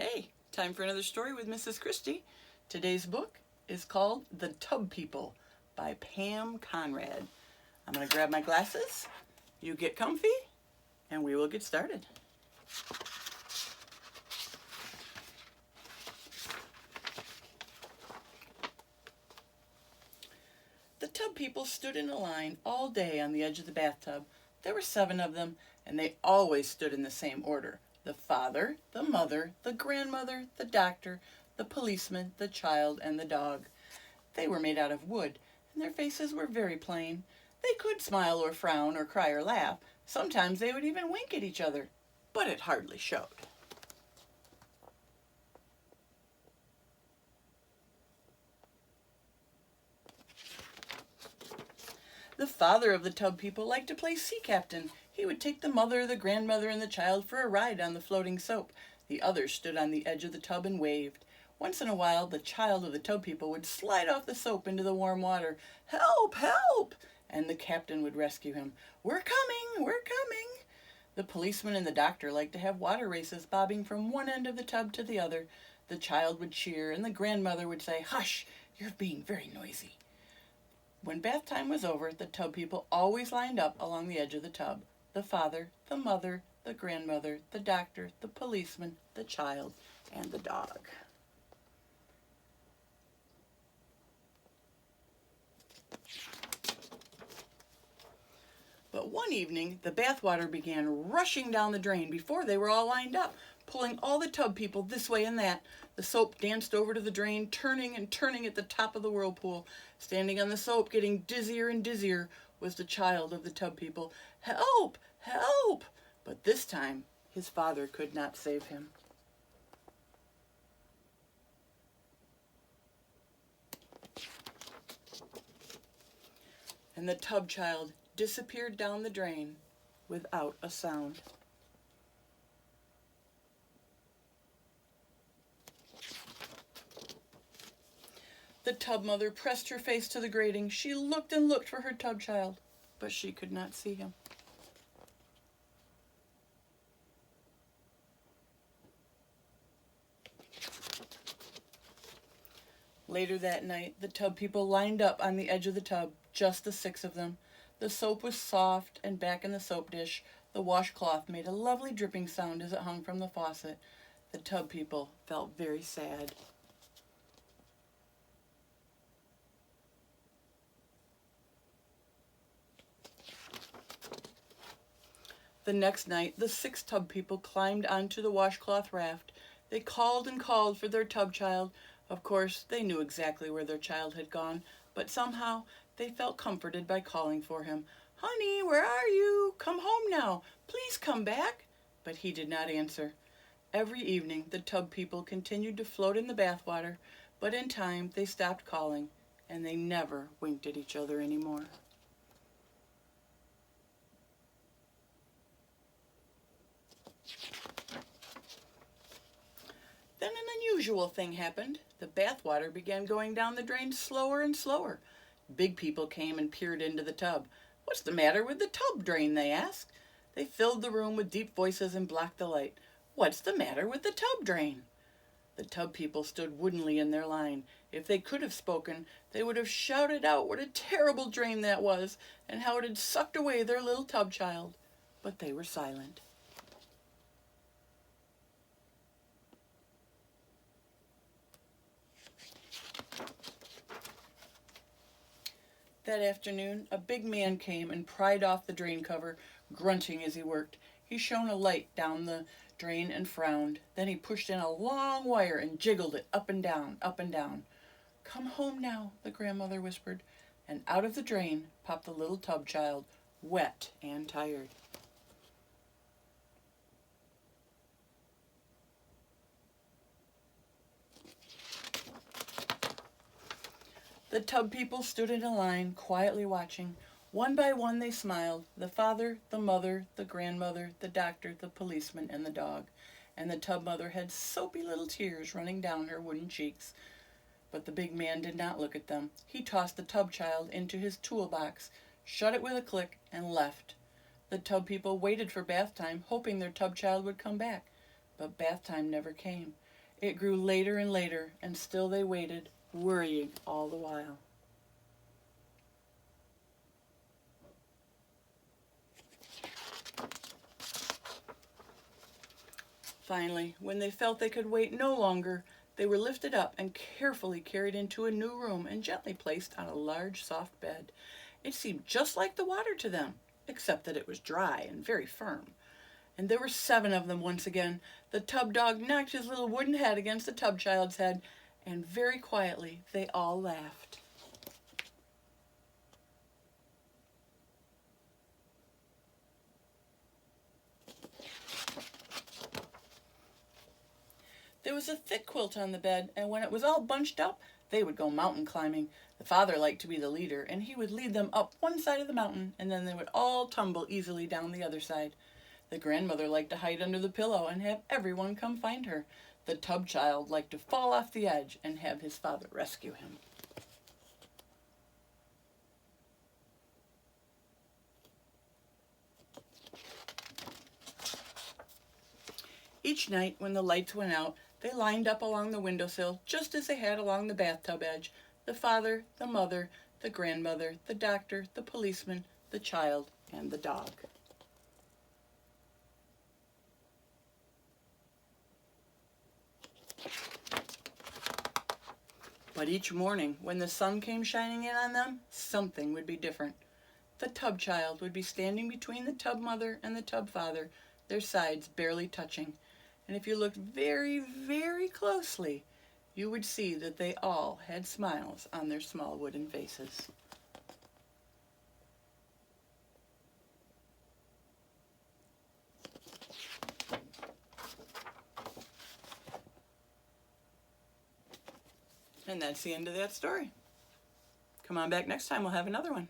Hey, time for another story with Mrs. Christie. Today's book is called The Tub People by Pam Conrad. I'm going to grab my glasses, you get comfy, and we will get started. The tub people stood in a line all day on the edge of the bathtub. There were 7 of them, and they always stood in the same order. The father, the mother, the grandmother, the doctor, the policeman, the child, and the dog. They were made out of wood, and their faces were very plain. They could smile or frown or cry or laugh. Sometimes they would even wink at each other, but it hardly showed. The father of the tub people liked to play sea captain. He would take the mother, the grandmother, and the child for a ride on the floating soap. The others stood on the edge of the tub and waved. Once in a while, the child of the tub people would slide off the soap into the warm water. "Help! Help!" And the captain would rescue him. "We're coming! We're coming!" The policeman and the doctor liked to have water races bobbing from one end of the tub to the other. The child would cheer, and the grandmother would say, "Hush! You're being very noisy." When bath time was over, the tub people always lined up along the edge of the tub. The father, the mother, the grandmother, the doctor, the policeman, the child, and the dog. But one evening, the bathwater began rushing down the drain before they were all lined up, pulling all the tub people this way and that. The soap danced over to the drain, turning and turning at the top of the whirlpool. Standing on the soap, getting dizzier and dizzier, was the child of the tub people. "Help! Help!" But this time, his father could not save him. And the tub child disappeared down the drain without a sound. The tub mother pressed her face to the grating. She looked and looked for her tub child, but she could not see him. Later that night, the tub people lined up on the edge of the tub, just the 6 of them. The soap was soft, and back in the soap dish, the washcloth made a lovely dripping sound as it hung from the faucet. The tub people felt very sad. The next night, the 6 tub people climbed onto the washcloth raft. They called and called for their tub child. Of course, they knew exactly where their child had gone, but somehow they felt comforted by calling for him. "Honey, where are you? Come home now. Please come back." But he did not answer. Every evening, the tub people continued to float in the bathwater, but in time they stopped calling, and they never winked at each other anymore. Then an unusual thing happened. The bathwater began going down the drain slower and slower. Big people came and peered into the tub. "What's the matter with the tub drain?" they asked. They filled the room with deep voices and blocked the light. "What's the matter with the tub drain?" The tub people stood woodenly in their line. If they could have spoken, they would have shouted out what a terrible drain that was, and how it had sucked away their little tub child. But they were silent. That afternoon, a big man came and pried off the drain cover, grunting as he worked. He shone a light down the drain and frowned. Then he pushed in a long wire and jiggled it up and down, up and down. "Come home now," the grandmother whispered, and out of the drain popped the little tub child, wet and tired. The tub people stood in a line, quietly watching. One by one they smiled, the father, the mother, the grandmother, the doctor, the policeman, and the dog. And the tub mother had soapy little tears running down her wooden cheeks. But the big man did not look at them. He tossed the tub child into his toolbox, shut it with a click, and left. The tub people waited for bath time, hoping their tub child would come back. But bath time never came. It grew later and later, and still they waited, worrying all the while. Finally, when they felt they could wait no longer, they were lifted up and carefully carried into a new room and gently placed on a large soft bed. It seemed just like the water to them, except that it was dry and very firm. And there were 7 of them once again. The tub dog knocked his little wooden head against the tub child's head, and very quietly they all laughed. There was a thick quilt on the bed, and when it was all bunched up, they would go mountain climbing. The father liked to be the leader, and he would lead them up one side of the mountain, and then they would all tumble easily down the other side. The grandmother liked to hide under the pillow and have everyone come find her. The tub child liked to fall off the edge and have his father rescue him. Each night when the lights went out, they lined up along the windowsill just as they had along the bathtub edge. The father, the mother, the grandmother, the doctor, the policeman, the child, and the dog. But each morning, when the sun came shining in on them, something would be different. The tub child would be standing between the tub mother and the tub father, their sides barely touching. And if you looked very, very closely, you would see that they all had smiles on their small wooden faces. And that's the end of that story. Come on back next time, we'll have another one.